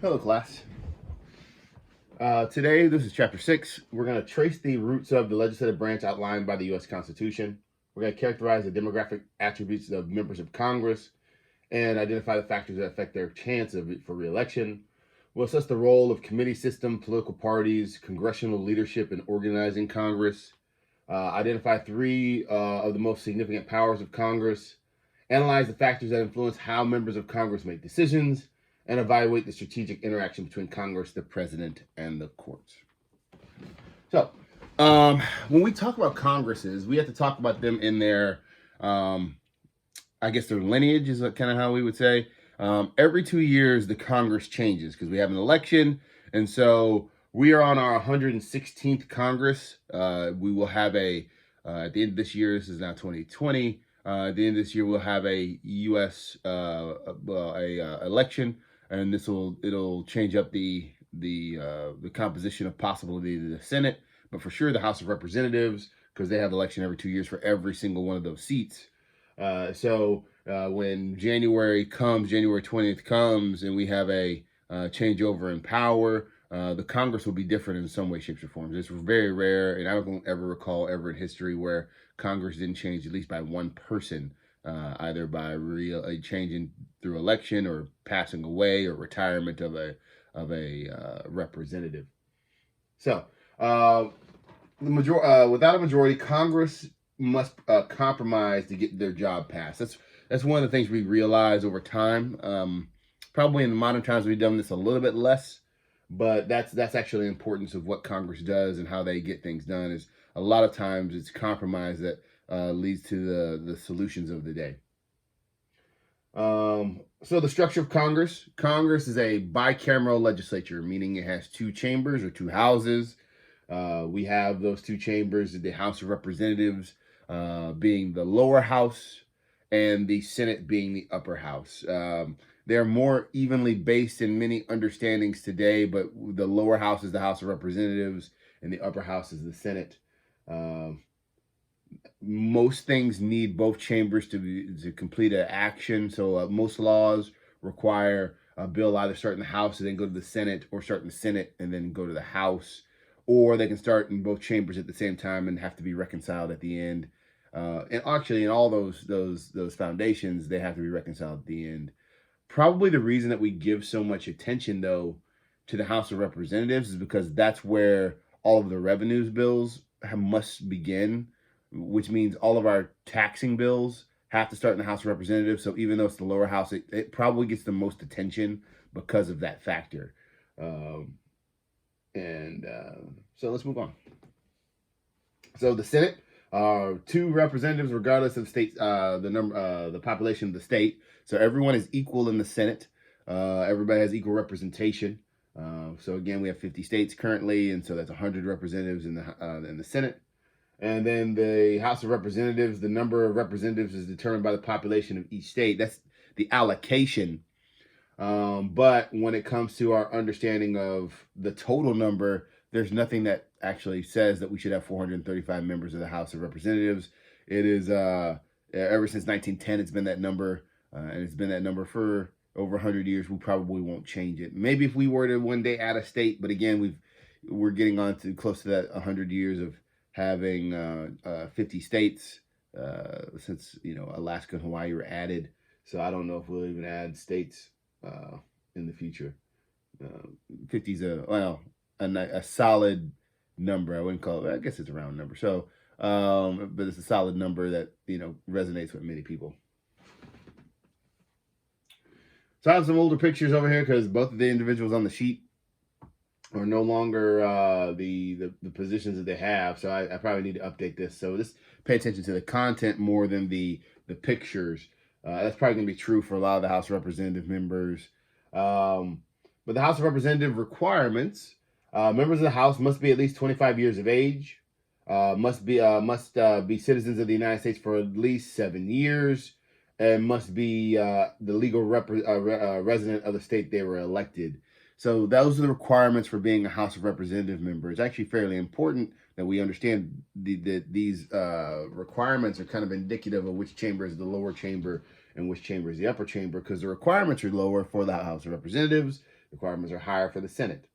Hello, class. Today, this is Chapter 6. We're going to trace the roots of the legislative branch outlined by the U.S. Constitution. We're going to characterize the demographic attributes of members of Congress and identify the factors that affect their chance for re-election. We'll assess the role of committee system, political parties, congressional leadership in organizing Congress. Identify three of the most significant powers of Congress. Analyze the factors that influence how members of Congress make decisions, and evaluate the strategic interaction between Congress, the president, and the courts. So, when we talk about Congresses, we have to talk about them in their, I guess their lineage is kind of how we would say. Every 2 years, the Congress changes because we have an election, and so we are on our 116th Congress. We will have at the end of this year, this is now 2020. At the end of this year, we'll have a U.S. Election, and it'll change up the composition of possibly the Senate, but for sure the House of Representatives, because they have election every 2 years for every single one of those seats. So when January 20th comes, and we have a changeover in power, the Congress will be different in some way, shapes, or forms. It's very rare, and I don't ever recall ever in history where Congress didn't change at least by one person, either by changing through election or passing away or retirement of a representative. So, without a majority, Congress must compromise to get their job passed. That's one of the things we realize over time. Probably in the modern times we've done this a little bit less, but that's actually the importance of what Congress does and how they get things done. Is a lot of times it's compromise that leads to the solutions of the day. So the structure of Congress. Congress is a bicameral legislature, meaning it has two chambers or two houses. We have those two chambers, the House of Representatives being the lower house and the Senate being the upper house. They're more evenly based in many understandings today, but the lower house is the House of Representatives and the upper house is the Senate. Most things need both chambers to complete an action. So most laws require a bill either start in the House and then go to the Senate, or start in the Senate and then go to the House, or they can start in both chambers at the same time and have to be reconciled at the end. And actually, in all those foundations, they have to be reconciled at the end. Probably the reason that we give so much attention, though, to the House of Representatives is because that's where all of the revenues bills must begin, which means all of our taxing bills have to start in the House of Representatives. So even though it's the lower house, it probably gets the most attention because of that factor. So let's move on. So the Senate, two representatives regardless of the state, the population of the state. So everyone is equal in the Senate. Everybody has equal representation. So again, we have 50 states currently, and so that's 100 representatives in the Senate. And then the House of Representatives, the number of representatives is determined by the population of each state. That's the allocation. But when it comes to our understanding of the total number, there's nothing that actually says that we should have 435 members of the House of Representatives. It is, ever since 1910, it's been that number, and it's been that number for over 100 years. We probably won't change it. Maybe if we were to one day add a state, but again, we're getting on to close to that 100 years of having 50 states, since Alaska and Hawaii were added. So I don't know if we'll even add states in the future. 50 is a solid number. I wouldn't call it, I guess it's a round number. So, but it's a solid number that resonates with many people. So I have some older pictures over here because both of the individuals on the sheet are no longer the positions that they have. So I probably need to update this. So just pay attention to the content more than the pictures. That's probably going to be true for a lot of the House of Representative members. But the House of Representative requirements: members of the House must be at least 25 years of age, must be citizens of the United States for at least 7 years, and must be the legal resident of the state they were elected. So those are the requirements for being a House of Representative member. It's actually fairly important that we understand that these requirements are kind of indicative of which chamber is the lower chamber and which chamber is the upper chamber, because the requirements are lower for the House of Representatives requirements are higher for the Senate.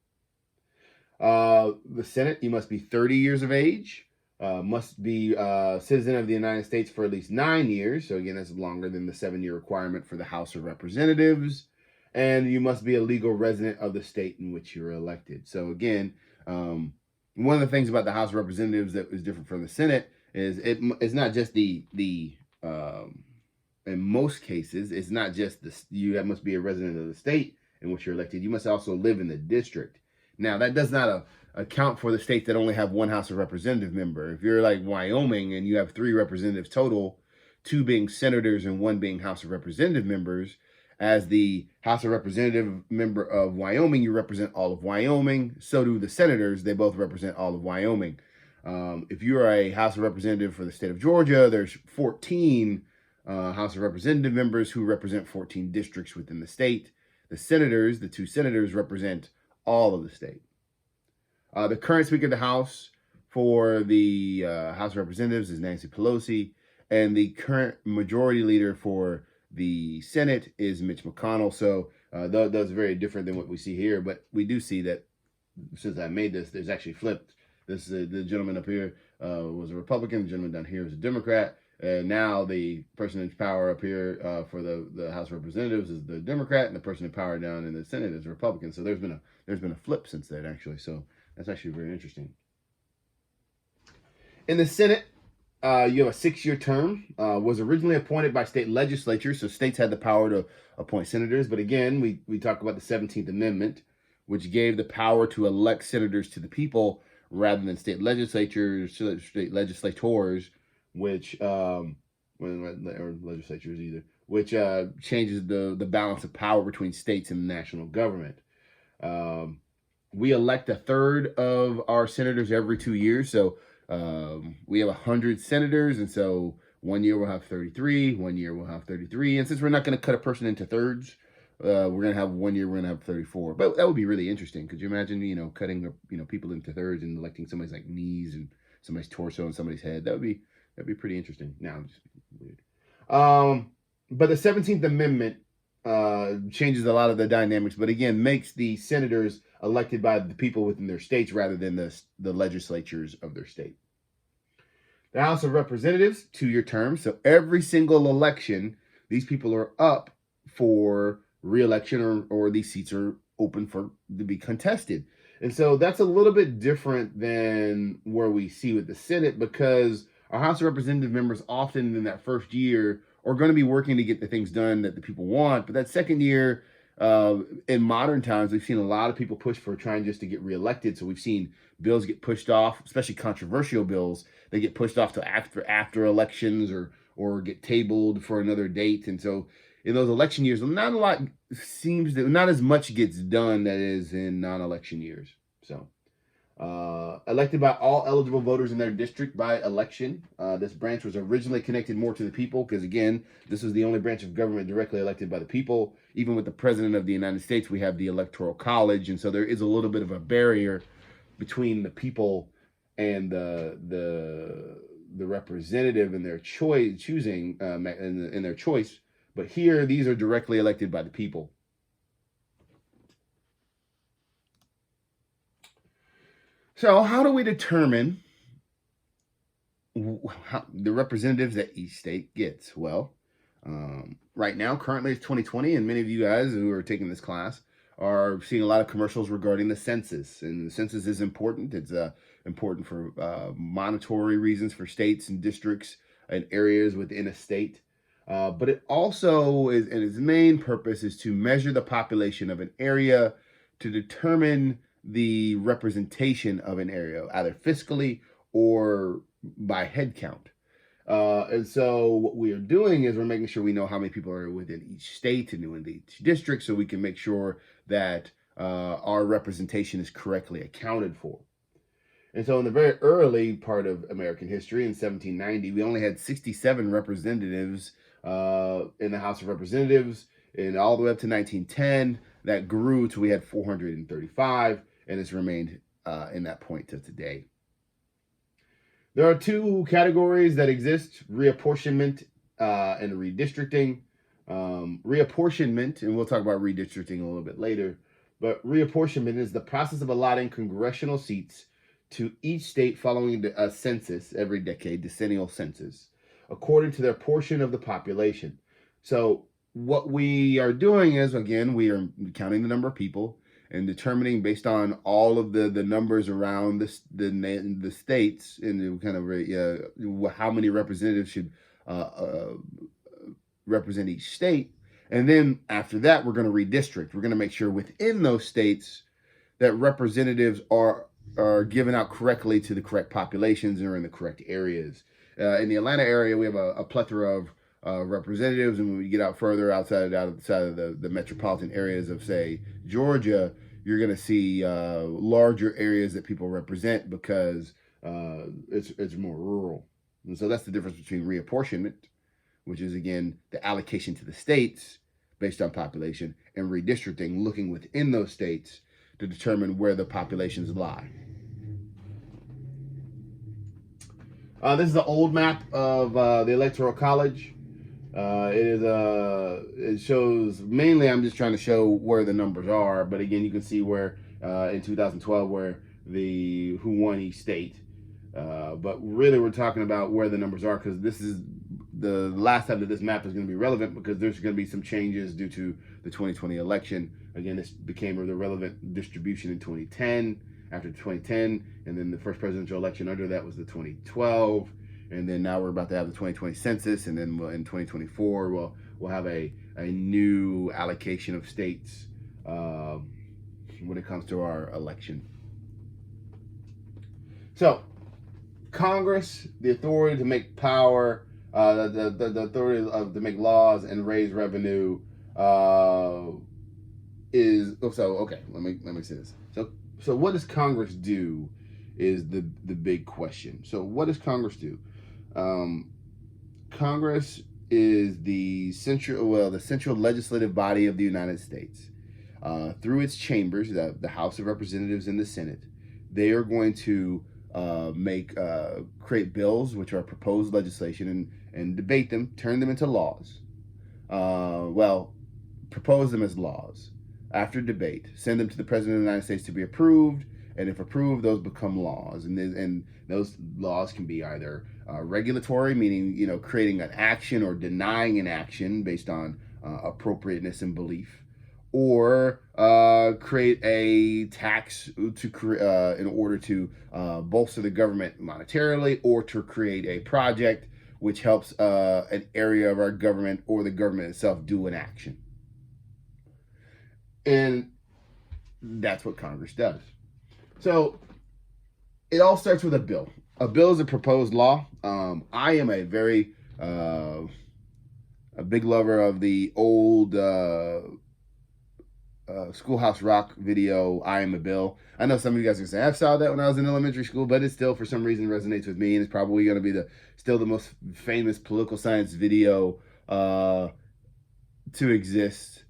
The Senate, you must be 30 years of age, must be a citizen of the United States for at least 9 years. So again, that's longer than the 7-year requirement for the House of Representatives. And you must be a legal resident of the state in which you're elected. So again, one of the things about the House of Representatives that is different from the Senate is it's not just in most cases, it's not just you must be a resident of the state in which you're elected. You must also live in the district. Now, that does not account for the states that only have one House of Representative member. If you're like Wyoming and you have 3 representatives total, 2 being senators and 1 being House of Representative members, as the House of Representative member of Wyoming, you represent all of Wyoming. So do the senators. They both represent all of Wyoming. If you're a House of Representative for the state of Georgia, there's 14 House of Representative members who represent 14 districts within the state. The senators, the 2 senators, represent all of the state. The current Speaker of the House for the House of Representatives is Nancy Pelosi, and the current Majority Leader for the Senate is Mitch McConnell. So that's very different than what we see here, but we do see that since I made this, there's actually flipped. This the gentleman up here was a Republican, the gentleman down here is a Democrat. And now the person in power up here for the House of Representatives is the Democrat, and the person in power down in the Senate is a Republican. So there's been a flip since then, actually. So that's actually very interesting. In the Senate, you have a 6-year term. Was originally appointed by state legislatures, so states had the power to appoint senators. But again, we talk about the 17th Amendment, which gave the power to elect senators to the people rather than state legislators, which or legislatures either, which changes the balance of power between states and the national government. We elect 1/3 of our senators every 2 years, so we have 100 senators, and so 1 year we'll have 33, 1 year we'll have 33, and since we're not going to cut a person into thirds, we're going to have 1 year we're going to have 34. But that would be really interesting. Could you imagine, cutting people into thirds and electing somebody's like knees and somebody's torso and somebody's head? That'd be pretty interesting. Now I'm just weird. But the 17th Amendment changes a lot of the dynamics, but again, makes the senators elected by the people within their states rather than the legislatures of their state. The House of Representatives, 2-year terms. So every single election, these people are up for re-election or these seats are open to be contested. And so that's a little bit different than where we see with the Senate, because our House of Representative members often in that first year are going to be working to get the things done that the people want. But that second year, in modern times, we've seen a lot of people push for trying just to get reelected. So we've seen bills get pushed off, especially controversial bills. They get pushed off to after elections or get tabled for another date. And so in those election years, not as much gets done that is in non-election years. So elected by all eligible voters in their district by election. This branch was originally connected more to the people because, again, this was the only branch of government directly elected by the people. Even with the President of the United States, we have the Electoral College, and so there is a little bit of a barrier between the people and the representative and their choosing in their choice. But here, these are directly elected by the people. So how do we determine the representatives that each state gets? Well, right now, currently it's 2020, and many of you guys who are taking this class are seeing a lot of commercials regarding the census. And the census is important. It's important for monetary reasons for states and districts and areas within a state. But it also is, and its main purpose is to measure the population of an area to determine the representation of an area, either fiscally or by head count. And so what we are doing is we're making sure we know how many people are within each state and within each district, so we can make sure that our representation is correctly accounted for. And so in the very early part of American history, in 1790, we only had 67 representatives in the House of Representatives, and all the way up to 1910, that grew to we had 435, and it's remained in that point to today. There are 2 categories that exist: reapportionment and redistricting. Reapportionment, and we'll talk about redistricting a little bit later, But reapportionment is the process of allotting congressional seats to each state following a census every decade, decennial census, according to their portion of the population. So what we are doing is, again, we are counting the number of people and determining based on all of the numbers around the states and kind of how many representatives should represent each state. And then after that, we're going to redistrict. We're going to make sure within those states that representatives are given out correctly to the correct populations and are in the correct areas. In the Atlanta area, we have a plethora of representatives, and when we get out further outside of the metropolitan areas of, say, Georgia, you're going to see larger areas that people represent because it's more rural. And so that's the difference between reapportionment, which is, again, the allocation to the states based on population, and redistricting, looking within those states to determine where the populations lie. This is the old map of the Electoral College. It shows, mainly I'm just trying to show where the numbers are, but again, you can see where in 2012 where who won each state. But really we're talking about where the numbers are, because this is the last time that this map is going to be relevant, because there's going to be some changes due to the 2020 election. Again, this became the relevant distribution in 2010, after 2010, and then the first presidential election under that was the 2012, and then now we're about to have the 2020 census, and then in 2024 we'll have a new allocation of states when it comes to our election. So Congress, the authority to make power, the authority to make laws and raise revenue is okay. Let me say this. So what does Congress do is the big question. So what does Congress do? Congress is the central legislative body of the United States. Through its chambers, the House of Representatives and the Senate, they are going to create bills, which are proposed legislation, and debate them, turn them into laws. Propose them as laws. After debate, send them to the President of the United States to be approved, and if approved, those become laws. And those laws can be either regulatory, meaning creating an action or denying an action based on appropriateness and belief, or create a tax in order to bolster the government monetarily, or to create a project which helps an area of our government or the government itself do an action. And that's what Congress does. So it all starts with a bill. A bill is a proposed law. I am a big lover of the old Schoolhouse Rock video, I Am a Bill. I know some of you guys are saying, I saw that when I was in elementary school, but it still, for some reason, resonates with me, and it's probably going to be still the most famous political science video to exist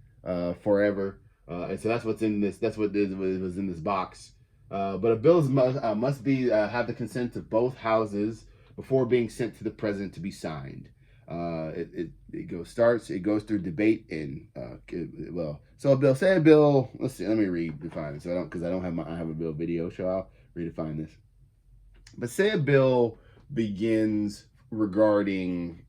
forever. And so that's what's in this. That's what was in this box. But a bill must be have the consent of both houses before being sent to the president to be signed. It goes through debate and so a bill. Say a bill. Let's see. Let me redefine it. So I have a bill video, so I'll redefine this. But say a bill begins regarding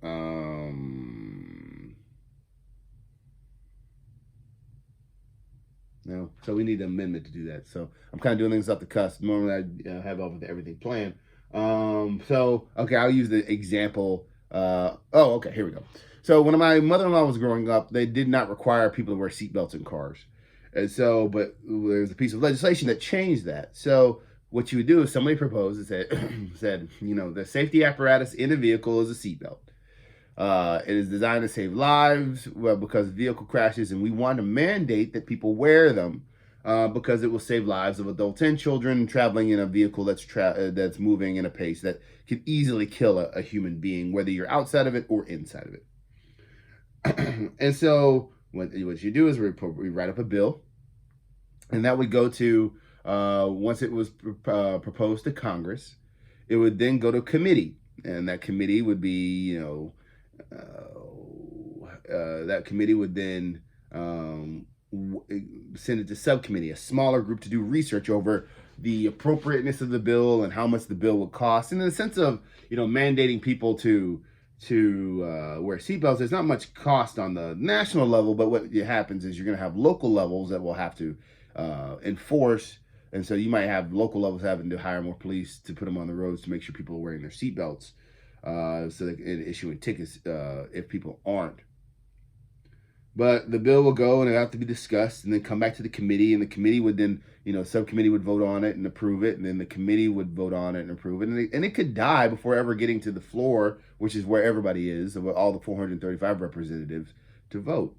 no, so we need an amendment to do that. So I'm kind of doing things off the cusp. Normally I have everything planned. So okay, I'll use the example. Okay, here we go. So when my mother-in-law was growing up, they did not require people to wear seatbelts in cars. And so, but there's a piece of legislation that changed that. So what you would do is somebody proposed and said, the safety apparatus in a vehicle is a seatbelt. It is designed to save lives because vehicle crashes, and we want to mandate that people wear them because it will save lives of adults and children traveling in a vehicle that's moving in a pace that could easily kill a human being, whether you're outside of it or inside of it. And so what you do is we write up a bill, and that would go to, once it was proposed to Congress, it would then go to committee, and that committee would be, that committee would then send it to subcommittee, a smaller group to do research over the appropriateness of the bill and how much the bill would cost. And in the sense of, mandating people to wear seatbelts, there's not much cost on the national level, but what happens is you're going to have local levels that will have to enforce. And so you might have local levels having to hire more police to put them on the roads to make sure people are wearing their seatbelts, so they can issuing tickets if people aren't. But the bill will go and it'll have to be discussed and then come back to the committee, and the committee would then, subcommittee would vote on it and approve it, and then the committee would vote on it and approve it. And it could die before ever getting to the floor, which is where everybody is, of all the 435 representatives to vote.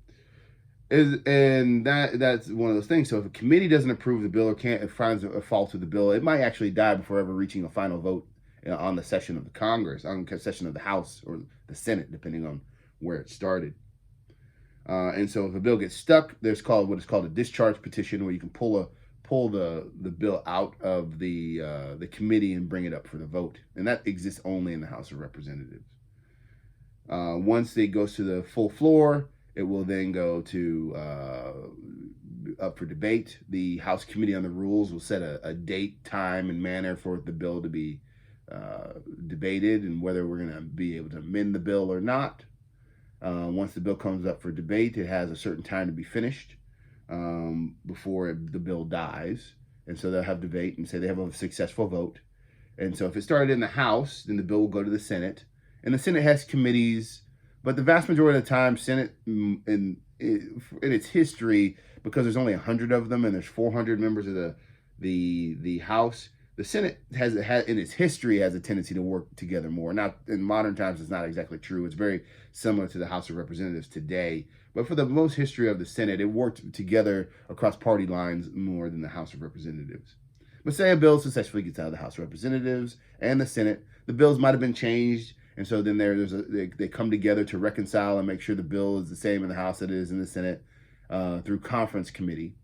And that's one of those things. So if a committee doesn't approve the bill or finds a fault with the bill, it might actually die before ever reaching a final vote on the session of the Congress, on the session of the House or the Senate, depending on where it started. And so if a bill gets stuck, there's what is called a discharge petition, where you can pull the bill out of the committee and bring it up for the vote. And that exists only in the House of Representatives. Once it goes to the full floor, it will then go to up for debate. The House Committee on the Rules will set a date, time, and manner for the bill to be debated, and whether we're going to be able to amend the bill or not. Once the bill comes up for debate, it has a certain time to be finished before the bill dies. And so they'll have debate and say they have a successful vote. And so if it started in the House, then the bill will go to the Senate. And the Senate has committees, but the vast majority of the time, Senate, in its history, because there's only 100 of them and there's 400 members of the House, the Senate has in its history has a tendency to work together more. Now, in modern times, it's not exactly true. It's very similar to the House of Representatives today. But for the most history of the Senate, it worked together across party lines more than the House of Representatives. But say a bill successfully gets out of the House of Representatives and the Senate, the bills might have been changed. And so then they come together to reconcile and make sure the bill is the same in the House that it is in the Senate through conference committee.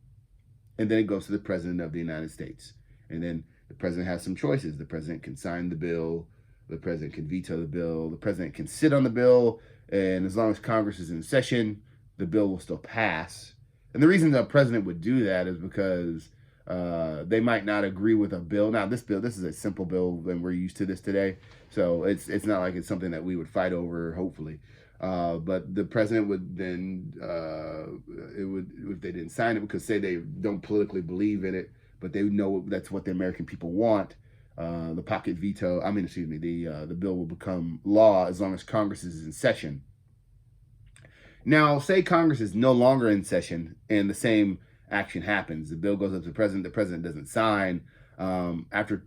And then it goes to the President of the United States. And then the president has some choices. The president can sign the bill. The president can veto the bill. The president can sit on the bill. And as long as Congress is in session, the bill will still pass. And the reason the president would do that is because they might not agree with a bill. Now, this is a simple bill, and we're used to this today. So it's not like it's something that we would fight over, hopefully. But the president would then, if they didn't sign it, because say they don't politically believe in it, but they know that's what the American people want, the bill will become law as long as Congress is in session. Now, say Congress is no longer in session and the same action happens. The bill goes up to the president doesn't sign. After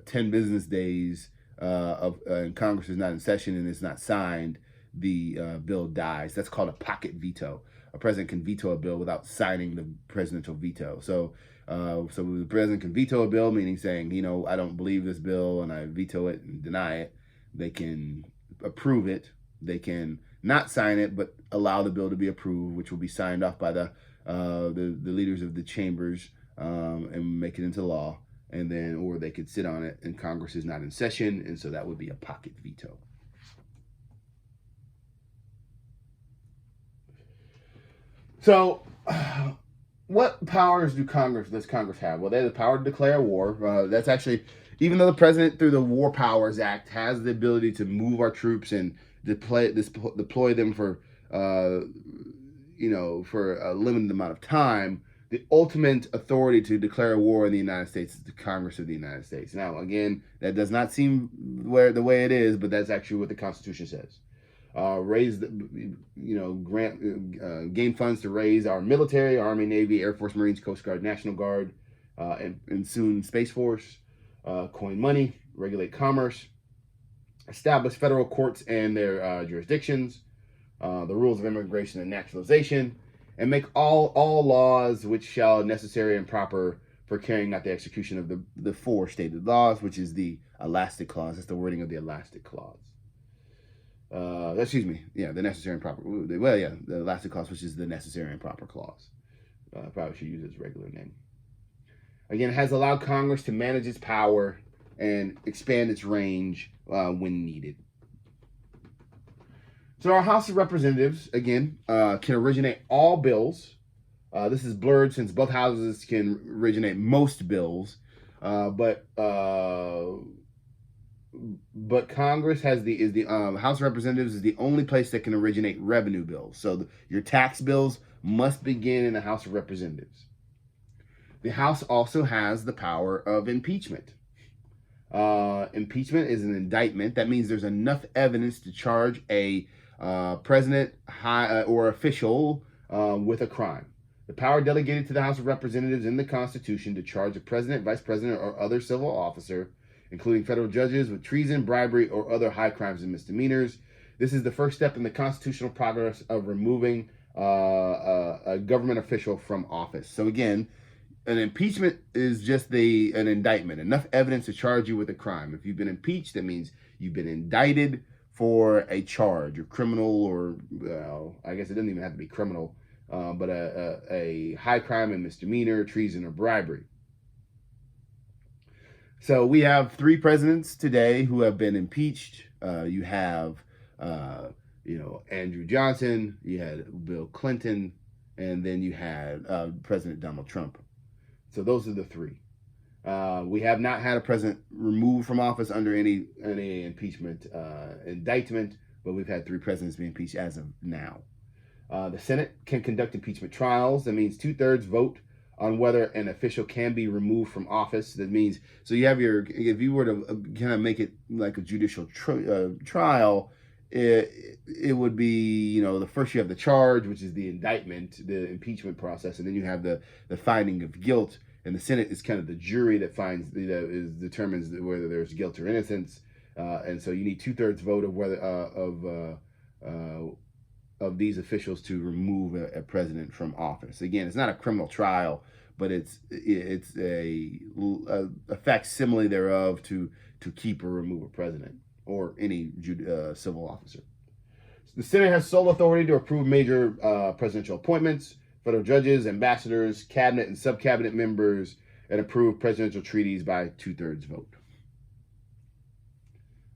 10 business days and Congress is not in session and it's not signed, the bill dies. That's called a pocket veto. A president can veto a bill without signing the presidential veto. So the president can veto a bill, meaning saying, I don't believe this bill and I veto it and deny it. They can approve it. They can not sign it, but allow the bill to be approved, which will be signed off by the leaders of the chambers and make it into law. And then, or they could sit on it and Congress is not in session. And so that would be a pocket veto. So what powers does Congress have? Well, they have the power to declare war. That's actually, even though the president through the War Powers Act has the ability to move our troops and deploy them for a limited amount of time, the ultimate authority to declare war in the United States is the Congress of the United States. Now, again, that does not seem the way it is, but that's actually what the Constitution says. Gain funds to raise our military, Army, Navy, Air Force, Marines, Coast Guard, National Guard, and soon Space Force, coin money, regulate commerce, establish federal courts and their jurisdictions, the rules of immigration and naturalization, and make all laws which shall necessary and proper for carrying out the execution of the four stated laws, which is the elastic clause. That's the wording of the elastic clause. The necessary and proper. The elastic clause, which is the necessary and proper clause. Probably should use its regular name. Again, it has allowed Congress to manage its power and expand its range when needed. So our House of Representatives, again, can originate all bills This is blurred since both houses can originate most bills, but Congress is the House of Representatives is the only place that can originate revenue bills. So your tax bills must begin in the House of Representatives. The House also has the power of impeachment. Impeachment is an indictment. That means there's enough evidence to charge a president or official with a crime. The power delegated to the House of Representatives in the Constitution to charge a president, vice president, or other civil officer, including federal judges, with treason, bribery, or other high crimes and misdemeanors. This is the first step in the constitutional progress of removing a government official from office. So again, an impeachment is just an indictment, enough evidence to charge you with a crime. If you've been impeached, that means you've been indicted for a charge, or criminal, or well, I guess it doesn't even have to be criminal, but a high crime and misdemeanor, treason, or bribery. So we have 3 presidents today who have been impeached. You have, Andrew Johnson, you had Bill Clinton, and then you had President Donald Trump. So those are the 3. We have not had a president removed from office under any impeachment indictment, but we've had 3 presidents be impeached as of now. The Senate can conduct impeachment trials. That means 2/3 vote on whether an official can be removed from office. That means, so you have if you were to kind of make it like a judicial trial, it would be, the first you have the charge, which is the indictment, the impeachment process, and then you have the finding of guilt. And the Senate is kind of the jury that determines whether there's guilt or innocence. And so you need 2/3 vote of whether of these officials to remove a president from office. Again, it's not a criminal trial, but it's a facsimile thereof to keep or remove a president or any civil officer. The Senate has sole authority to approve major presidential appointments, federal judges, ambassadors, cabinet and sub-cabinet members, and approve presidential treaties by 2/3 vote.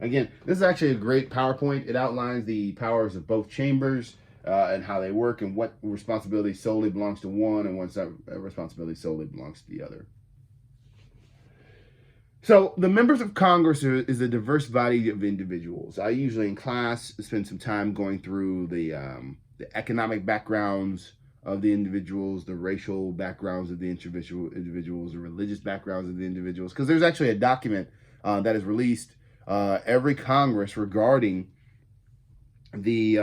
Again, this is actually a great PowerPoint. It outlines the powers of both chambers and how they work, and what responsibility solely belongs to one and what responsibility solely belongs to the other. So the members of Congress is a diverse body of individuals. I usually in class spend some time going through the economic backgrounds of the individuals, the racial backgrounds of the individuals, the religious backgrounds of the individuals, because there's actually a document that is released every Congress regarding these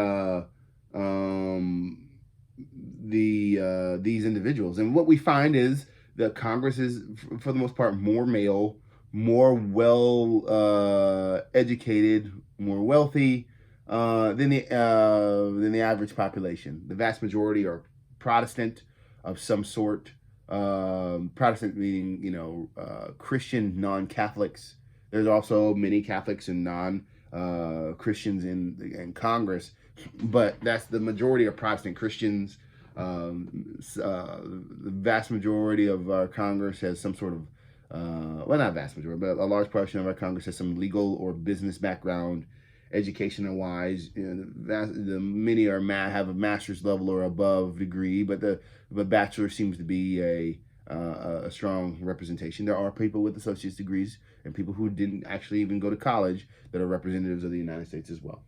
individuals. And what we find is that Congress is, for the most part, more male, more well educated, more wealthy than the average population. The vast majority are Protestant of some sort. Protestant meaning, Christian non-Catholics. There's also many Catholics and non-Christians in Congress, but that's the majority of Protestant Christians. The vast majority of our Congress has some sort of, well, not vast majority, but a large portion of our Congress has some legal or business background, educational-wise. Many have a master's level or above degree, but the bachelor seems to be a strong representation. There are people with associate's degrees and people who didn't actually even go to college that are representatives of the United States as well.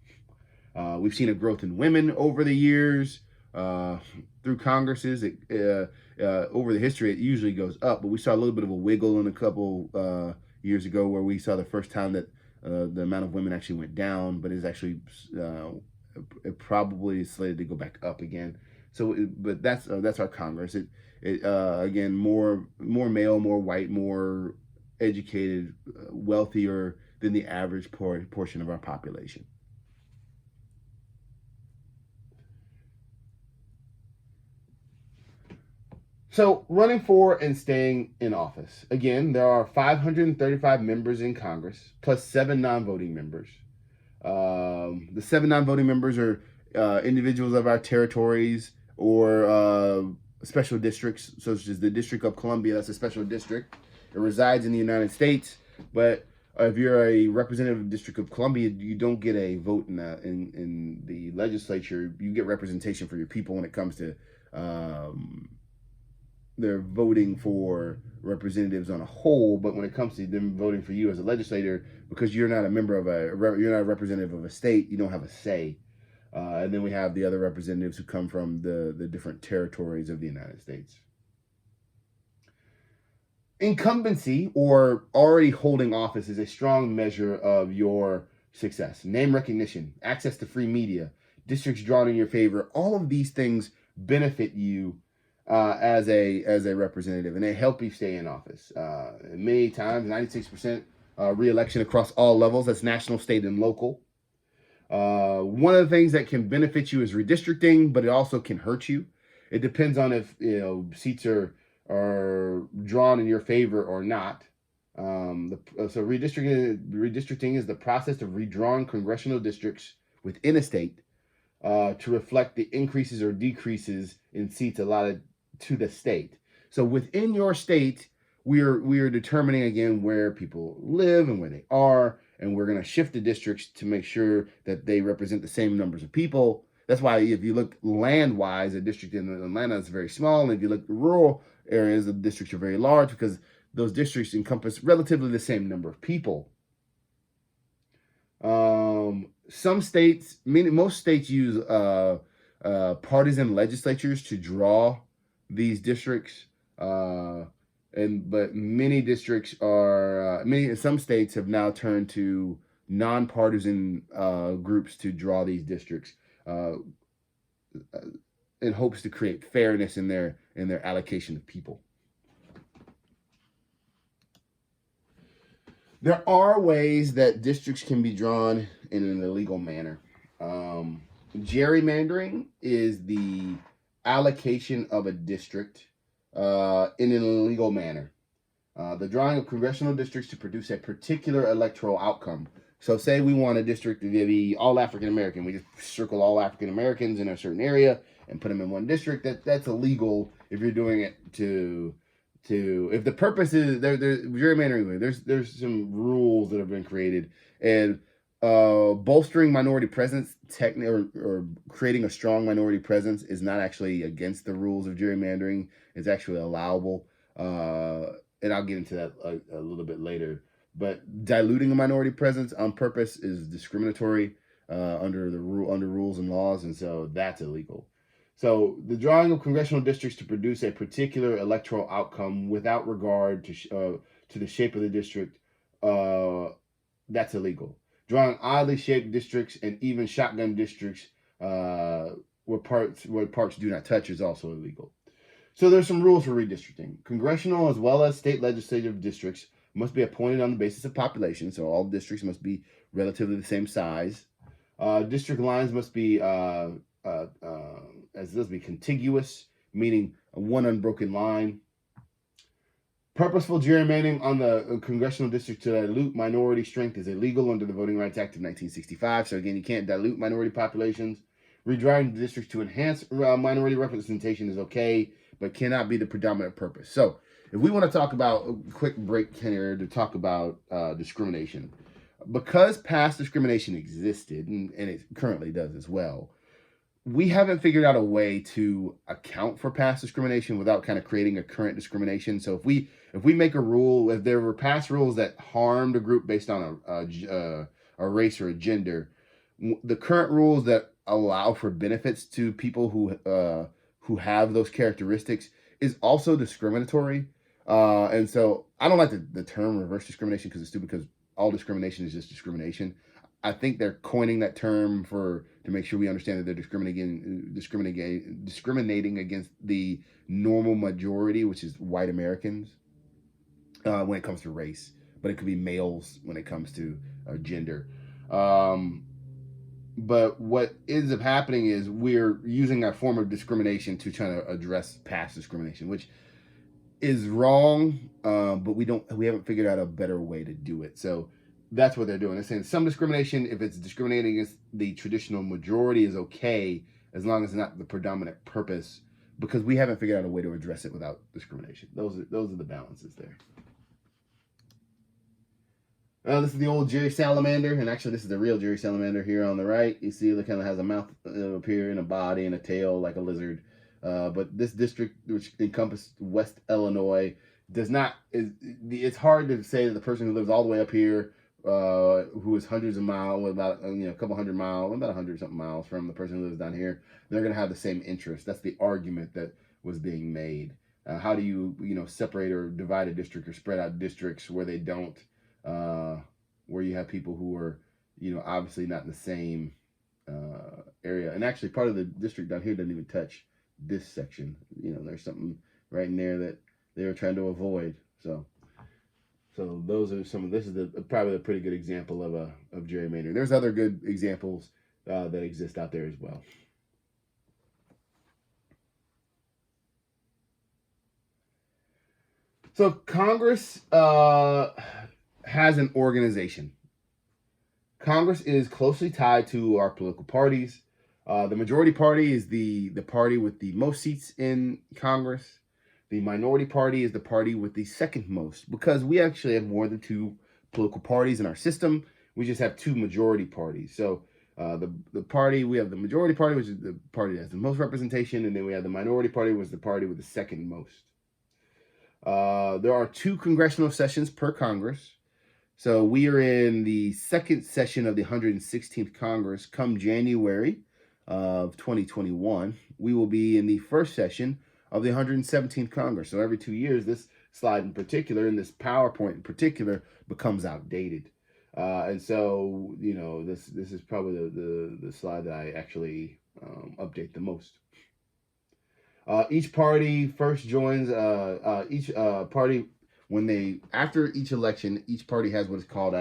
We've seen a growth in women over the years through Congresses. Over the history, it usually goes up, but we saw a little bit of a wiggle in a couple years ago where we saw the first time that the amount of women actually went down, but it's actually probably slated to go back up again. So, but that's our Congress. Again, more male, more white, more educated, wealthier than the average portion of our population. So, running for and staying in office. Again, there are 535 members in Congress, plus 7 non-voting members. The 7 non-voting members are individuals of our territories or special districts, such as the District of Columbia. That's a special district. It resides in the United States, but if you're a representative of the District of Columbia, you don't get a vote in the legislature. You get representation for your people when it comes to they're voting for representatives on a whole, but when it comes to them voting for you as a legislator, because you're not a member of you're not a representative of a state, you don't have a say. And then we have the other representatives who come from the different territories of the United States. Incumbency, or already holding office, is a strong measure of your success. Name recognition, access to free media, districts drawn in your favor, all of these things benefit you as a representative, and they help you stay in office. Many times, 96% re-election across all levels. That's national, state, and local. One of the things that can benefit you is redistricting, but it also can hurt you. It depends on if seats are drawn in your favor or not. So redistricting is the process of redrawing congressional districts within a state to reflect the increases or decreases in seats allotted to the state. So within your state, we are determining again where people live and where they are, and we're going to shift the districts to make sure that they represent the same numbers of people. That's why if you look land-wise, a district in Atlanta is very small, and if you look at rural areas, the districts are very large because those districts encompass relatively the same number of people. Some states, most states use partisan legislatures to draw these districts, but many districts are some states have now turned to nonpartisan groups to draw these districts in hopes to create fairness in their allocation of people. There are ways that districts can be drawn in an illegal manner. Gerrymandering is the allocation of a district in an illegal manner. The drawing of congressional districts to produce a particular electoral outcome. So say we want a district to be all African American. We just circle all African Americans in a certain area and put them in one district. That's illegal if you're doing it to if the purpose is gerrymandering. There's some rules that have been created, and bolstering minority presence or creating a strong minority presence is not actually against the rules of gerrymandering. It's actually allowable, and I'll get into that a little bit later. But diluting a minority presence on purpose is discriminatory under rules and laws, and so that's illegal. So the drawing of congressional districts to produce a particular electoral outcome without regard to the shape of the district, that's illegal. Drawing oddly shaped districts and even shotgun districts where parts do not touch is also illegal. So there's some rules for redistricting. Congressional as well as state legislative districts must be appointed on the basis of population, so all districts must be relatively the same size. District lines must be contiguous, meaning one unbroken line. Purposeful gerrymandering on the congressional district to dilute minority strength is illegal under the Voting Rights Act of 1965. So again, you can't dilute minority populations. Redrawing the districts to enhance minority representation is okay, but cannot be the predominant purpose. So if we want to talk about a quick break here to talk about discrimination, because past discrimination existed, and it currently does as well, we haven't figured out a way to account for past discrimination without kind of creating a current discrimination. So if we make a rule, if there were past rules that harmed a group based on a race or a gender, the current rules that allow for benefits to people who have those characteristics is also discriminatory. And so I don't like the term reverse discrimination because it's stupid, because all discrimination is just discrimination. I think they're coining that term to make sure we understand that they're discriminating against the normal majority, which is white Americans, when it comes to race, but it could be males when it comes to gender. But what ends up happening is we're using a form of discrimination to try to address past discrimination, which is wrong, but we haven't figured out a better way to do it. So that's what they're doing. They're saying some discrimination, if it's discriminating against the traditional majority, is okay as long as it's not the predominant purpose, because we haven't figured out a way to address it without discrimination. Those are the balances there. This is the old Jerry Salamander, and actually this is the real Jerry Salamander here on the right. You see it kind of has a mouth up here and a body and a tail like a lizard. But this district, which encompasses West Illinois, does not. It's hard to say that the person who lives all the way up here, who is hundreds of miles, about a couple hundred miles, about 100 something miles from the person who lives down here, they're going to have the same interest. That's the argument that was being made. How do you separate or divide a district or spread out districts where they don't, where you have people who are obviously not in the same area. And actually, part of the district down here doesn't even touch this section. There's something right in there that they were trying to avoid. So those are some of. This is probably a pretty good example of gerrymandering. There's other good examples that exist out there as well. So Congress has an organization. Congress is closely tied to our political parties. The majority party is the party with the most seats in Congress. The minority party is the party with the second most, because we actually have more than two political parties in our system. We just have two majority parties. So the party, we have the majority party, which is the party that has the most representation, and then we have the minority party, which is the party with the second most. There are 2 congressional sessions per Congress. So we are in the second session of the 116th Congress come January of 2021. We will be in the first session of the 117th Congress. So every 2 years, this slide in particular, and this PowerPoint in particular, becomes outdated. And so, this is probably the slide that I actually update the most. Each party first joins, each party, after each election, each party has what is called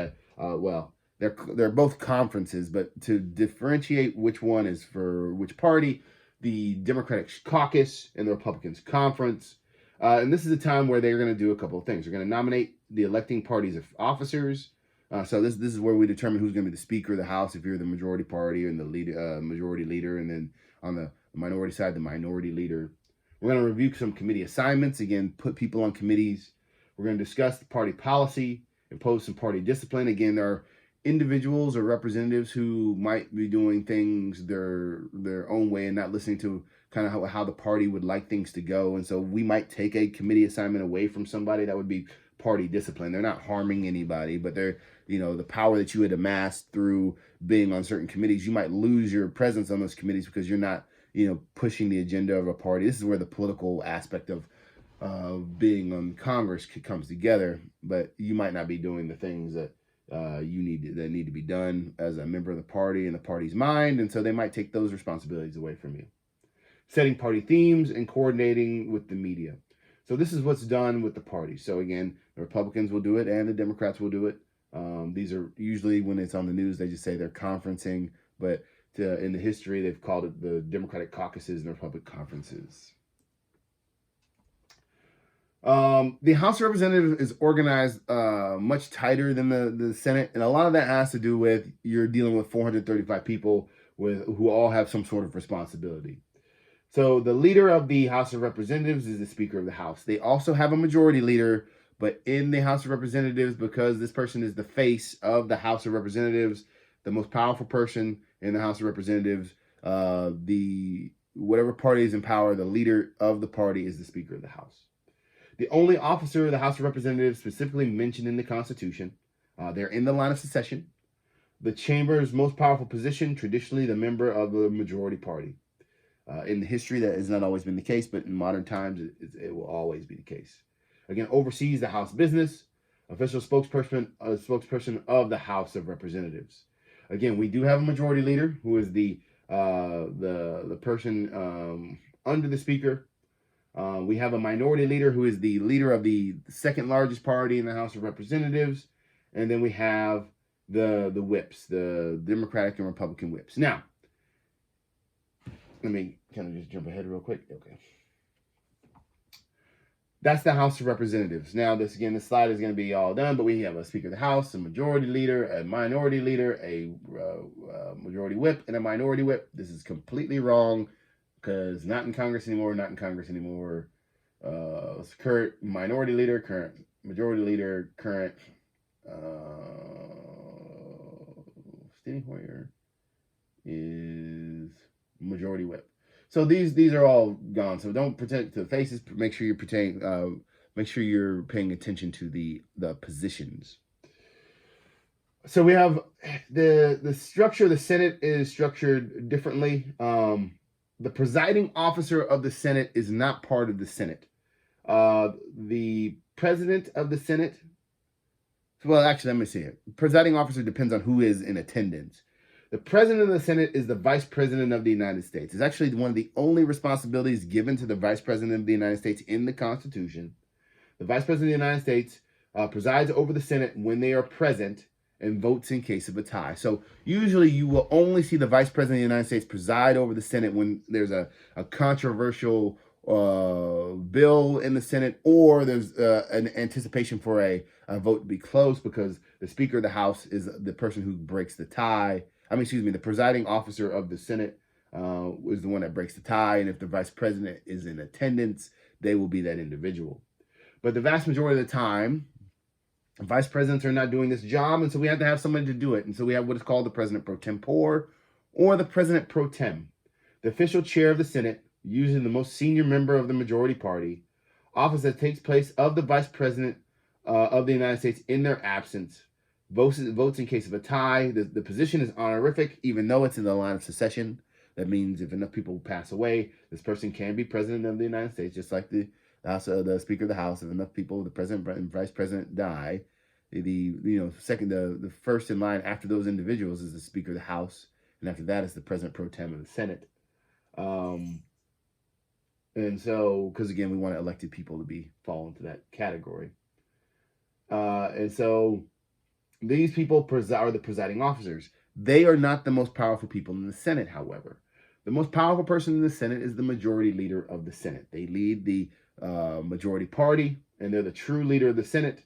they're both conferences, but to differentiate which one is for which party, the Democratic Caucus and the Republicans Conference. And this is a time where they're going to do a couple of things. They're going to nominate the electing parties of officers. So this is where we determine who's going to be the Speaker of the House if you're the majority party, and the majority leader, and then on the minority side, the minority leader. We're going to review some committee assignments, again, put people on committees. We're going to discuss the party policy, impose some party discipline. Again, there are individuals or representatives who might be doing things their own way and not listening to kind of how the party would like things to go. And so we might take a committee assignment away from somebody. That would be party discipline. They're not harming anybody, but they're, the power that you had amassed through being on certain committees, you might lose your presence on those committees because you're not, pushing the agenda of a party. This is where the political aspect of being on Congress comes together, but you might not be doing the things that that need to be done as a member of the party in the party's mind, and so they might take those responsibilities away from you. Setting party themes and coordinating with the media. So this is what's done with the party. So again, the Republicans will do it and the Democrats will do it. These are usually, when it's on the news, they just say they're conferencing, but in the history, they've called it the Democratic caucuses and the Republican conferences. The House of Representatives is organized much tighter than the Senate, and a lot of that has to do with you're dealing with 435 people who all have some sort of responsibility. So the leader of the House of Representatives is the Speaker of the House. They also have a majority leader, but in the House of Representatives, because this person is the face of the House of Representatives, the most powerful person in the House of Representatives, whatever party is in power, the leader of the party is the Speaker of the House. The only officer of the House of Representatives specifically mentioned in the Constitution, they're in the line of succession. The chamber's most powerful position, traditionally the member of the majority party. In history, that has not always been the case, but in modern times, it will always be the case. Again, oversees the House business, official spokesperson of the House of Representatives. Again, we do have a majority leader who is the person under the Speaker. We have a minority leader who is the leader of the second largest party in the House of Representatives. And then we have the whips, the Democratic and Republican whips. Now, let me kind of just jump ahead real quick. Okay. That's the House of Representatives. Now, this slide is going to be all done, but we have a Speaker of the House, a majority leader, a minority leader, a majority whip, and a minority whip. This is completely wrong because not in Congress anymore, current minority leader, current majority leader, current Steny Hoyer is majority whip. So these are all gone. So don't pretend to the faces. Make sure you're paying attention to the positions. So we have the structure of the Senate is structured differently. The presiding officer of the Senate is not part of the Senate. The president of the Senate, well, actually, let me see it. Presiding officer depends on who is in attendance. The president of the Senate is the vice president of the United States. It's actually one of the only responsibilities given to the vice president of the United States in the Constitution. The vice president of the United States presides over the Senate when they are present and votes in case of a tie. So usually you will only see the vice president of the United States preside over the Senate when there's a controversial bill in the Senate, or there's an anticipation for a vote to be close because the Speaker of the House is the person who breaks the tie. The presiding officer of the Senate is the one that breaks the tie, and if the vice president is in attendance, they will be that individual. But the vast majority of the time, vice presidents are not doing this job, and so we have to have somebody to do it. And so we have what is called the president pro tempore or the president pro tem. The official chair of the Senate, usually the most senior member of the majority party, office that takes place of the vice president of the United States in their absence, votes in case of a tie. The position is honorific, even though it's in the line of succession. That means if enough people pass away, this person can be president of the United States, just like the Speaker of the House. If enough people, the president and vice president, die, the first in line after those individuals is the Speaker of the House, and after that is the president pro tem of the Senate. And so, because again, we want elected people to fall into that category. And so these people are the presiding officers. They are not the most powerful people in the Senate, however. The most powerful person in the Senate is the majority leader of the Senate. They lead the majority party, and they're the true leader of the Senate,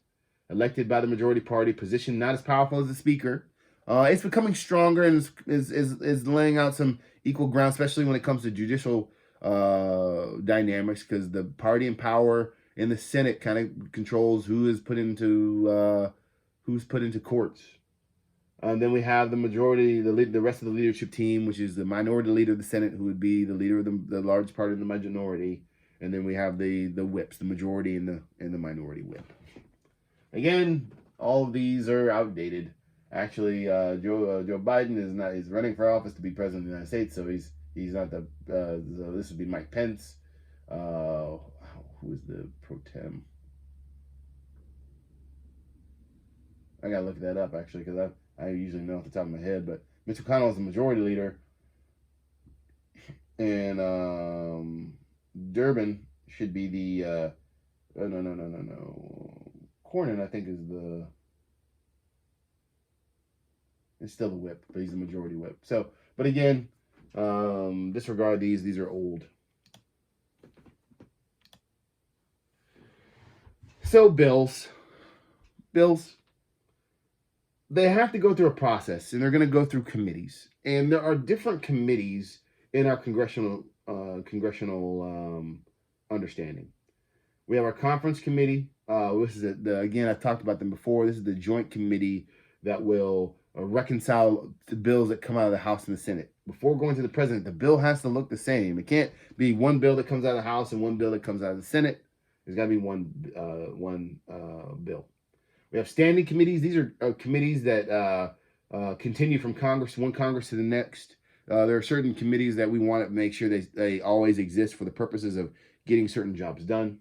elected by the majority party, position not as powerful as the Speaker. It's becoming stronger and is laying out some equal ground, especially when it comes to judicial dynamics, because the party in power in the Senate kind of controls who is put into courts. And then we have the majority, the rest of the leadership team, which is the minority leader of the Senate, who would be the leader of the large part of the minority. And then we have the whips, the majority and the minority whip. Again, all of these are outdated. Actually, Joe Biden is running for office to be president of the United States, so he's not the. So this would be Mike Pence. Who is the pro tem? I gotta look that up actually, because I usually know off the top of my head. But Mitch McConnell is the majority leader, and Durbin should be the. No. Cornyn, I think, is still the whip, but he's the majority whip. So, but again, disregard these. These are old. So bills, they have to go through a process, and they're going to go through committees. And there are different committees in our congressional understanding. We have our conference committee. This is again, I've talked about them before. This is the joint committee that will reconcile the bills that come out of the House and the Senate. Before going to the president, the bill has to look the same. It can't be one bill that comes out of the House and one bill that comes out of the Senate. There's got to be one bill. We have standing committees. These are committees that continue from one Congress to the next. There are certain committees that we want to make sure they always exist for the purposes of getting certain jobs done.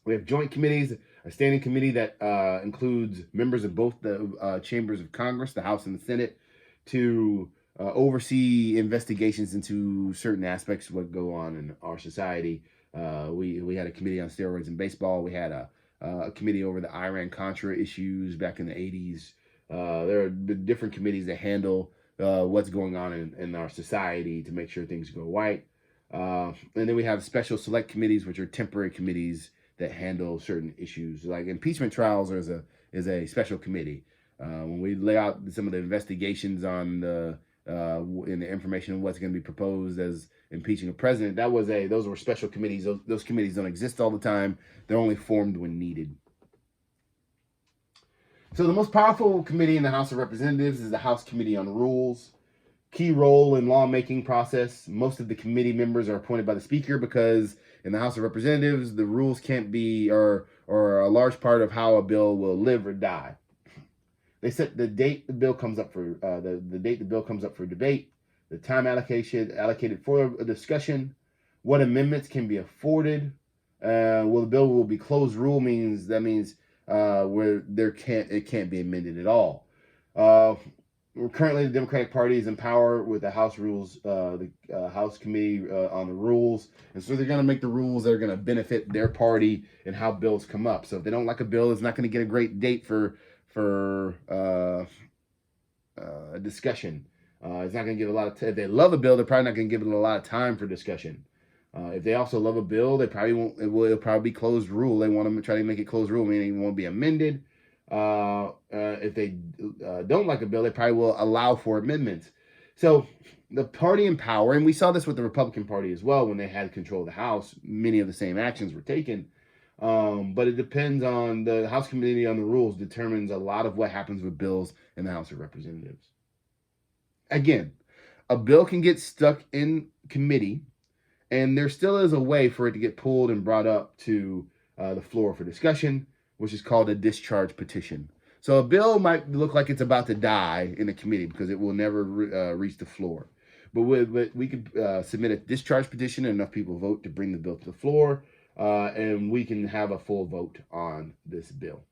We have joint committees, a standing committee that includes members of both the chambers of Congress, the House and the Senate, to oversee investigations into certain aspects of what go on in our society. We had a committee on steroids in baseball. We had a committee over the Iran-Contra issues back in the 80s. There are different committees that handle what's going on in our society to make sure things go right. And then we have special select committees, which are temporary committees that handle certain issues. Like impeachment trials is a special committee. When we lay out some of the investigations on in the information of what's going to be proposed as impeaching a president, those were special committees. Those committees don't exist all the time. They're only formed when needed. So the most powerful committee in the House of Representatives is the House Committee on Rules. key role in lawmaking process. Most of the committee members are appointed by the Speaker because in the House of Representatives, the rules can't be or a large part of how a bill will live or die. They set the date the bill comes up for the date the bill comes up for debate, the time allocated for a discussion, what amendments can be afforded. Well, the bill will be closed rule means where it can't be amended at all. Currently, the Democratic Party is in power with the House Rules, the House Committee on the Rules, and so they're going to make the rules that are going to benefit their party and how bills come up. So if they don't like a bill, it's not going to get a great date for a discussion. It's not going to give a lot of. If they love a bill, they're probably not going to give it a lot of time for discussion. If they also love a bill, they probably won't. It'll probably be closed rule. They want to try to make it closed rule, meaning it won't be amended. If they don't like a bill, they probably will allow for amendments. So the party in power, and we saw this with the Republican Party as well when they had control of the House, many of the same actions were taken. But it depends on the House Committee on the Rules determines a lot of what happens with bills in the House of Representatives. Again, a bill can get stuck in committee, and there still is a way for it to get pulled and brought up to the floor for discussion, which is called a discharge petition. So a bill might look like it's about to die in a committee because it will never reach the floor. But we could submit a discharge petition and enough people vote to bring the bill to the floor, and we can have a full vote on this bill.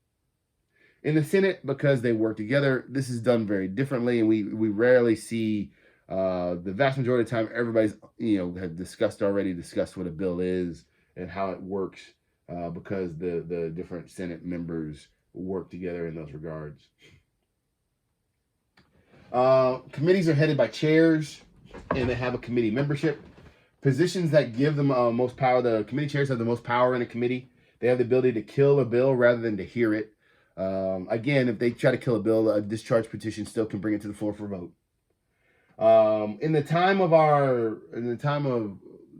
In the Senate, because they work together, this is done very differently, and we rarely see the vast majority of the time everybody's have discussed what a bill is and how it works, because the different Senate members work together in those regards. Committees are headed by chairs, and they have a committee membership. Positions that give them most power. The committee chairs have the most power in a committee. They have the ability to kill a bill rather than to hear it. Again, if they try to kill a bill, a discharge petition still can bring it to the floor for vote. In the time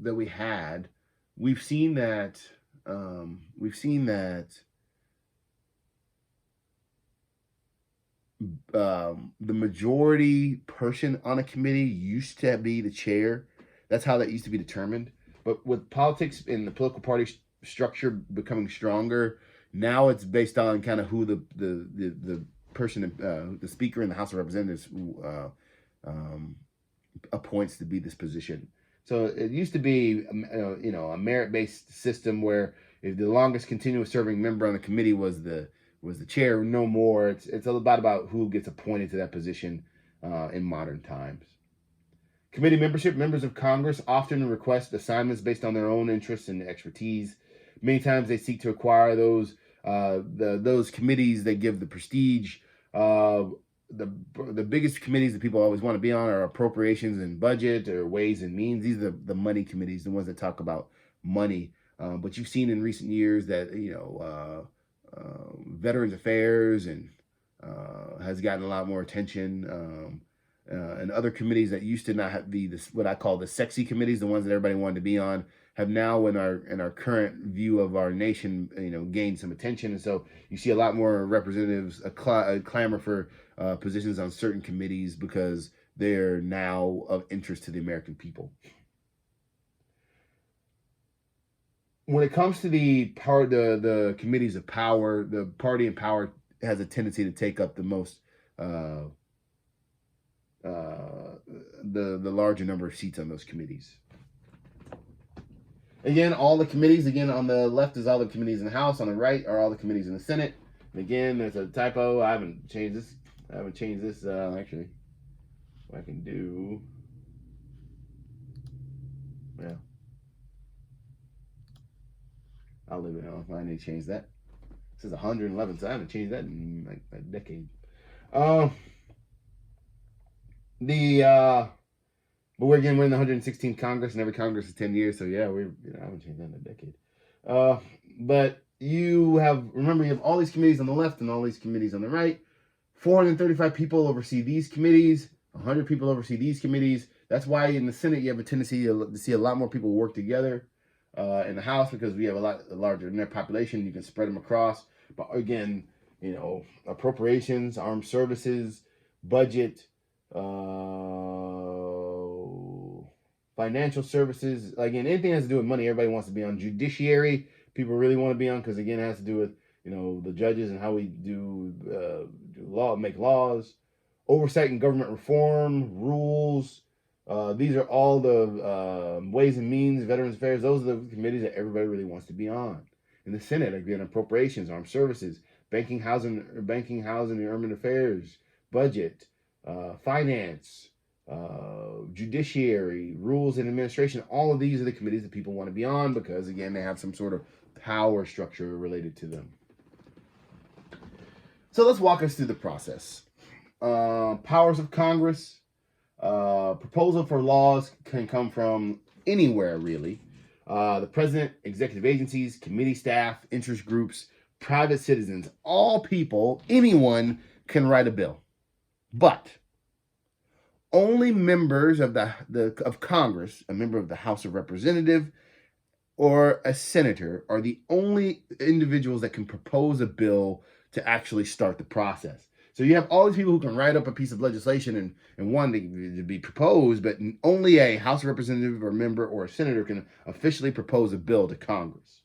that we had, we've seen that the majority person on a committee used to be the chair. That's how that used to be determined. But with politics and the political party structure becoming stronger, now it's based on kind of who the person, the Speaker in the House of Representatives appoints to be this position. So it used to be, a merit-based system where if the longest continuous serving member on the committee was the chair, no more. It's about who gets appointed to that position in modern times. Committee membership. Members of Congress often request assignments based on their own interests and expertise. Many times they seek to acquire those committees that give the prestige. The biggest committees that people always want to be on are appropriations and budget or ways and means. These are the money committees, the ones that talk about money. But you've seen in recent years that Veterans Affairs and has gotten a lot more attention. And other committees that used to not be what I call the sexy committees, the ones that everybody wanted to be on, have now in our current view of our nation, gained some attention. And so you see a lot more representatives clamor for positions on certain committees because they're now of interest to the American people. When it comes to the committees of power, the party in power has a tendency to take up the most the larger number of seats on those committees. Again, all the committees, on the left is all the committees in the House, on the right are all the committees in the Senate. And again, there's a typo. I haven't changed this. Actually. What I can do. Yeah. I'll leave it on if I need to change that. This is 111, so I haven't changed that in like a decade. But we're in the 116th Congress, and every Congress is 10 years, so yeah, I haven't changed that in a decade. But you have all these committees on the left and all these committees on the right. 435 people oversee these committees. 100 people oversee these committees. That's why in the Senate you have a tendency to see a lot more people work together. In the House, because we have a larger net population, you can spread them across. But again, appropriations, armed services, budget, financial services. Again, anything that has to do with money, everybody wants to be on. Judiciary, people really want to be on because, again, it has to do with, the judges and how we do law, make laws. Oversight and government reform, rules. These are all the ways and means, Veterans Affairs. Those are the committees that everybody really wants to be on. In the Senate, again, appropriations, armed services, banking, housing, and urban affairs, budget, finance, judiciary, rules and administration. All of these are the committees that people want to be on because, again, they have some sort of power structure related to them. So let's walk us through the process. Powers of Congress. Proposal for laws can come from anywhere, really. The president, executive agencies, committee staff, interest groups, private citizens, all people, anyone can write a bill. But only members of of Congress, a member of the House of Representatives, or a senator are the only individuals that can propose a bill to actually start the process. So you have all these people who can write up a piece of legislation and want to be proposed, but only a House of Representative or member or a senator can officially propose a bill to Congress.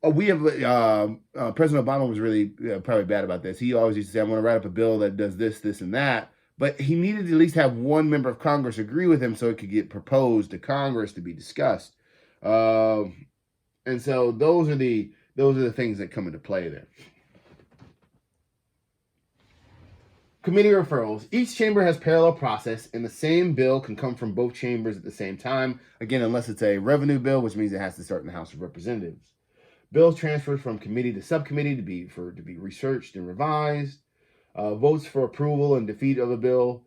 We have President Obama was really probably bad about this. He always used to say, "I'm going to write up a bill that does this, this, and that." But he needed to at least have one member of Congress agree with him so it could get proposed to Congress to be discussed. And so those are the things that come into play there. Committee referrals. Each chamber has parallel process, and the same bill can come from both chambers at the same time. Again, unless it's a revenue bill, which means it has to start in the House of Representatives. Bills transferred from committee to subcommittee to be researched and revised. Votes for approval and defeat of a bill.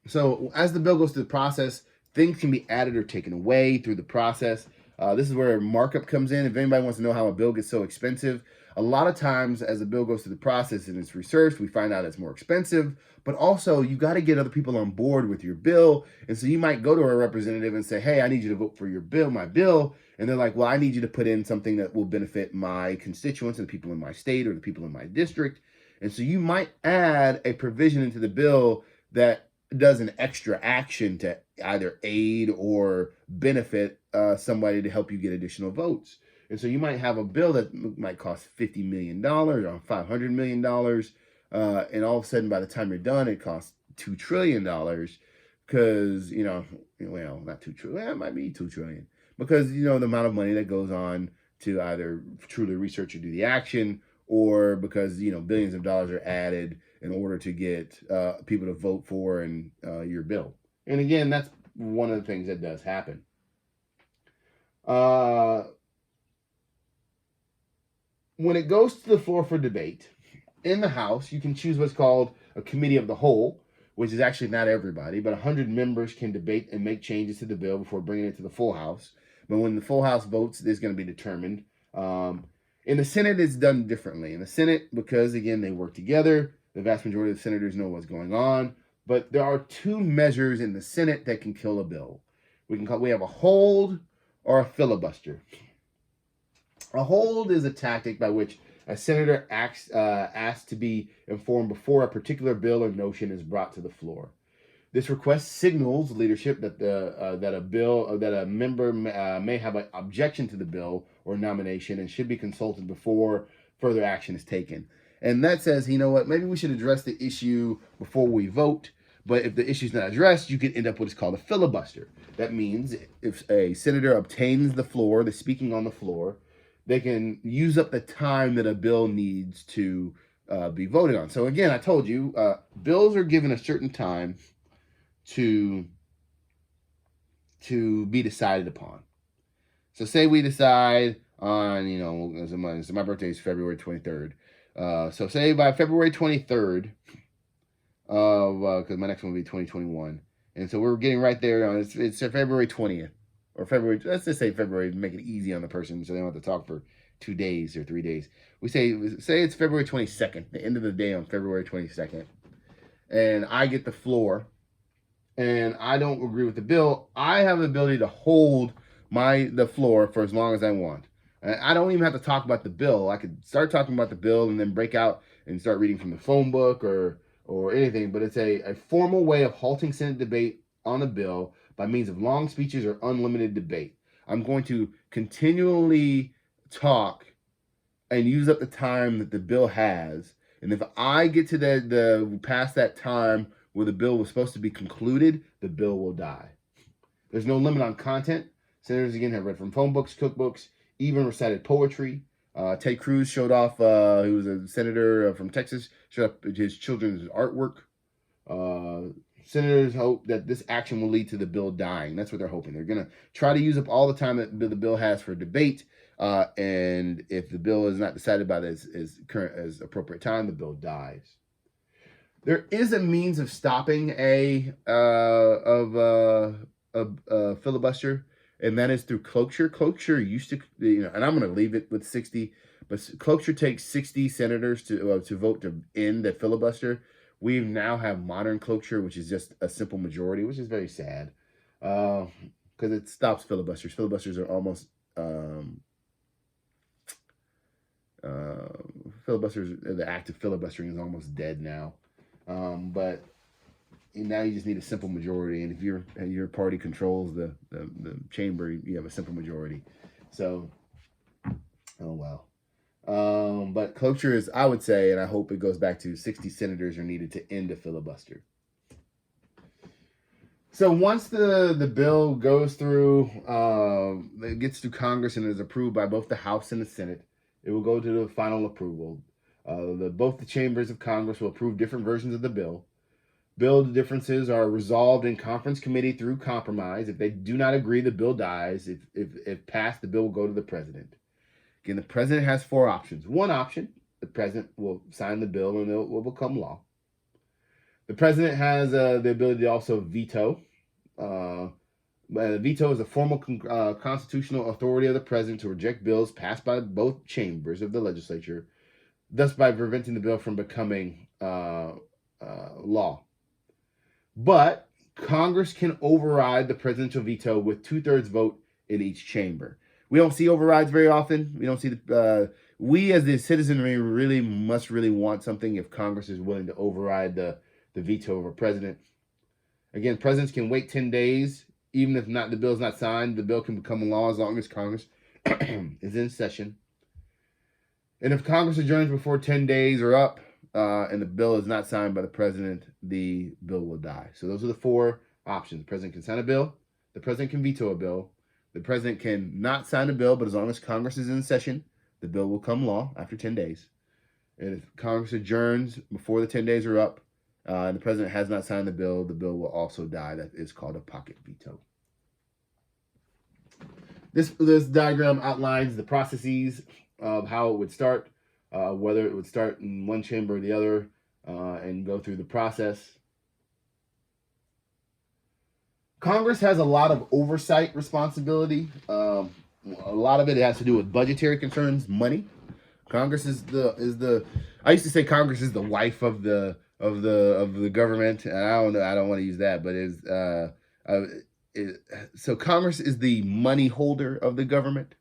So as the bill goes through the process, things can be added or taken away through the process. This is where markup comes in. If anybody wants to know how a bill gets so expensive, a lot of times as the bill goes through the process and it's researched, we find out it's more expensive. But also, you got to get other people on board with your bill. And so you might go to a representative and say, "Hey, I need you to vote for my bill." And they're like, "Well, I need you to put in something that will benefit my constituents and the people in my state or the people in my district." And so you might add a provision into the bill that does an extra action to either aid or benefit somebody to help you get additional votes. And so you might have a bill that might cost $50 million or $500 million. And all of a sudden, by the time you're done, it costs $2 trillion because, well, not $2 trillion. It might be $2 trillion because, the amount of money that goes on to either truly research or do the action, or because, billions of dollars are added in order to get people to vote for your bill. And again, that's one of the things that does happen. When it goes to the floor for debate, in the House, you can choose what's called a committee of the whole, which is actually not everybody, but 100 members can debate and make changes to the bill before bringing it to the full House. But when the full House votes, it's going to be determined. In the Senate, it's done differently. In the Senate, because, again, they work together, the vast majority of the senators know what's going on. But there are two measures in the Senate that can kill a bill. We have a hold or a filibuster. A hold is a tactic by which a senator asks to be informed before a particular bill or notion is brought to the floor. This request signals leadership that a member may have an objection to the bill or nomination and should be consulted before further action is taken. And that says, maybe we should address the issue before we vote. But if the issue is not addressed, you could end up with what's called a filibuster. That means if a senator obtains the floor, the speaking on the floor, they can use up the time that a bill needs to be voted on. So again, I told you, bills are given a certain time to be decided upon. So say we decide on, my birthday is February 23rd. So say by February 23rd, because my next one will be 2021. And so we're getting right there. It's February 20th. Or February, let's just say February, make it easy on the person so they don't have to talk for 2 days or 3 days. We say it's February 22nd, the end of the day on February 22nd. And I get the floor and I don't agree with the bill. I have the ability to hold the floor for as long as I want. I don't even have to talk about the bill. I could start talking about the bill and then break out and start reading from the phone book or anything. But it's a formal way of halting Senate debate on a bill by means of long speeches or unlimited debate. I'm going to continually talk and use up the time that the bill has. And if I get to the past that time where the bill was supposed to be concluded, the bill will die. There's no limit on content. Senators again have read from phone books, cookbooks, even recited poetry. Ted Cruz showed off. He was a senator from Texas. Showed off his children's artwork. Senators hope that this action will lead to the bill dying. That's what they're hoping. They're going to try to use up all the time that the bill has for debate. And if the bill is not decided by this as appropriate time, the bill dies. There is a means of stopping a filibuster, and that is through cloture. Cloture used to, and I'm going to leave it with 60, but cloture takes 60 senators to vote to end the filibuster. We now have modern cloture, which is just a simple majority, which is very sad, because it stops filibusters. Filibusters are almost the act of filibustering is almost dead now. But now you just need a simple majority, and if your party controls the chamber, you have a simple majority. So, oh well. But cloture is, I would say, and I hope it goes back to 60 senators are needed to end a filibuster. So once the bill goes through, it gets through Congress and is approved by both the House and the Senate, it will go to the final approval. Both the chambers of Congress will approve different versions of the bill. Bill differences are resolved in conference committee through compromise. If they do not agree, the bill dies. If passed, the bill will go to the president. Again, the president has 4 options. One option, the president will sign the bill and it will become law. The president has the ability to also veto. Veto is a formal constitutional authority of the president to reject bills passed by both chambers of the legislature, thus by preventing the bill from becoming law. But Congress can override the presidential veto with 2/3 vote in each chamber. We don't see overrides very often. We don't see we as the citizenry must want something if Congress is willing to override the veto of a president. Again, presidents can wait 10 days, even if the bill is not signed. The bill can become law as long as Congress is in session. And if Congress adjourns before 10 days are up, and the bill is not signed by the president, the bill will die. So those are the 4 options. The president can sign a bill. The president can veto a bill. The president can not sign a bill, but as long as Congress is in session, the bill will become law after 10 days. And if Congress adjourns before the 10 days are up, and the president has not signed the bill will also die. That is called a pocket veto. This diagram outlines the processes of how it would start, whether it would start in one chamber or the other, and go through the process. Congress has a lot of oversight responsibility. A lot of it has to do with budgetary concerns, money. Congress is the I used to say Congress is the wife of the government, and I don't want to use that, but so Congress is the money holder of the government.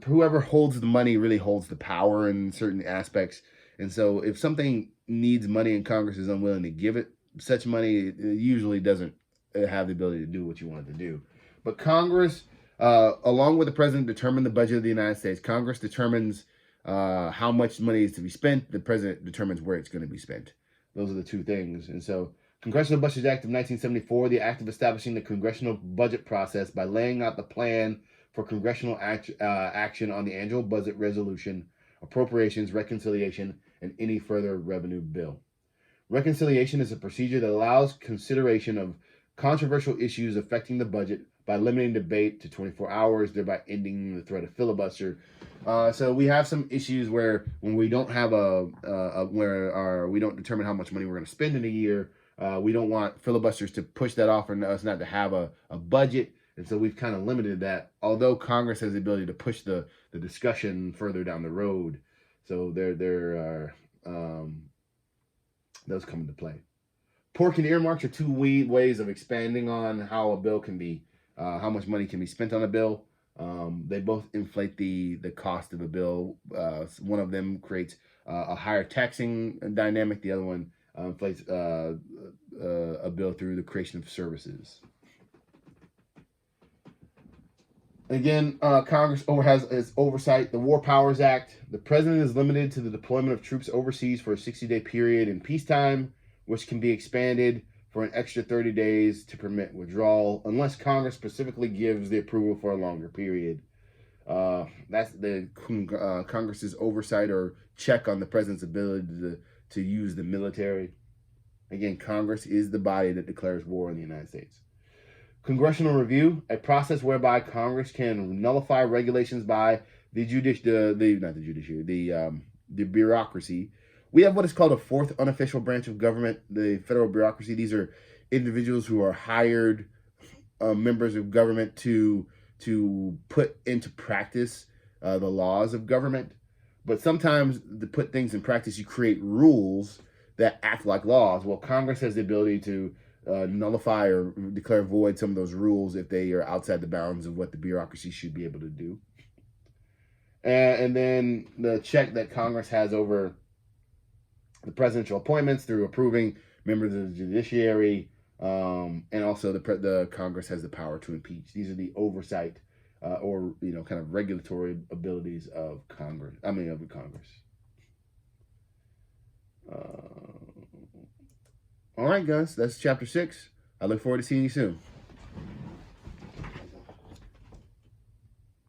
Whoever holds the money really holds the power in certain aspects, and so if something needs money and Congress is unwilling to give it such money, it usually doesn't have the ability to do what you want it to do. But Congress, along with the president, determine the budget of the United States. Congress determines how much money is to be spent. The president determines where it's going to be spent. Those are the 2 things. And so Congressional Budget Act of 1974, the act of establishing the congressional budget process by laying out the plan for congressional action on the annual budget resolution, appropriations, reconciliation, and any further revenue bill. Reconciliation is a procedure that allows consideration of controversial issues affecting the budget by limiting debate to 24 hours, thereby ending the threat of filibuster. So we have some issues where when we don't have we don't determine how much money we're going to spend in a year, we don't want filibusters to push that off and us not to have a budget. And so we've kind of limited that, although Congress has the ability to push the discussion further down the road. So there are those come into play. Pork and earmarks are 2 ways of expanding on how a bill can be, how much money can be spent on a bill. They both inflate the cost of a bill. One of them creates a higher taxing dynamic. The other one inflates a bill through the creation of services. Again, Congress has its oversight. The War Powers Act. The president is limited to the deployment of troops overseas for a 60-day period in peacetime, which can be expanded for an extra 30 days to permit withdrawal, unless Congress specifically gives the approval for a longer period. That's the Congress's oversight or check on the president's ability to use the military. Again, Congress is the body that declares war in the United States. Congressional review, a process whereby Congress can nullify regulations by the bureaucracy. We have what is called a fourth unofficial branch of government, the federal bureaucracy. These are individuals who are hired members of government to put into practice the laws of government. But sometimes to put things in practice, you create rules that act like laws. Well, Congress has the ability to nullify or declare void some of those rules if they are outside the bounds of what the bureaucracy should be able to do. And then the check that Congress has over the presidential appointments through approving members of the judiciary, and also the Congress has the power to impeach. These are the oversight or kind of regulatory abilities of Congress. Of Congress. All right, guys, that's chapter 6. I look forward to seeing you soon.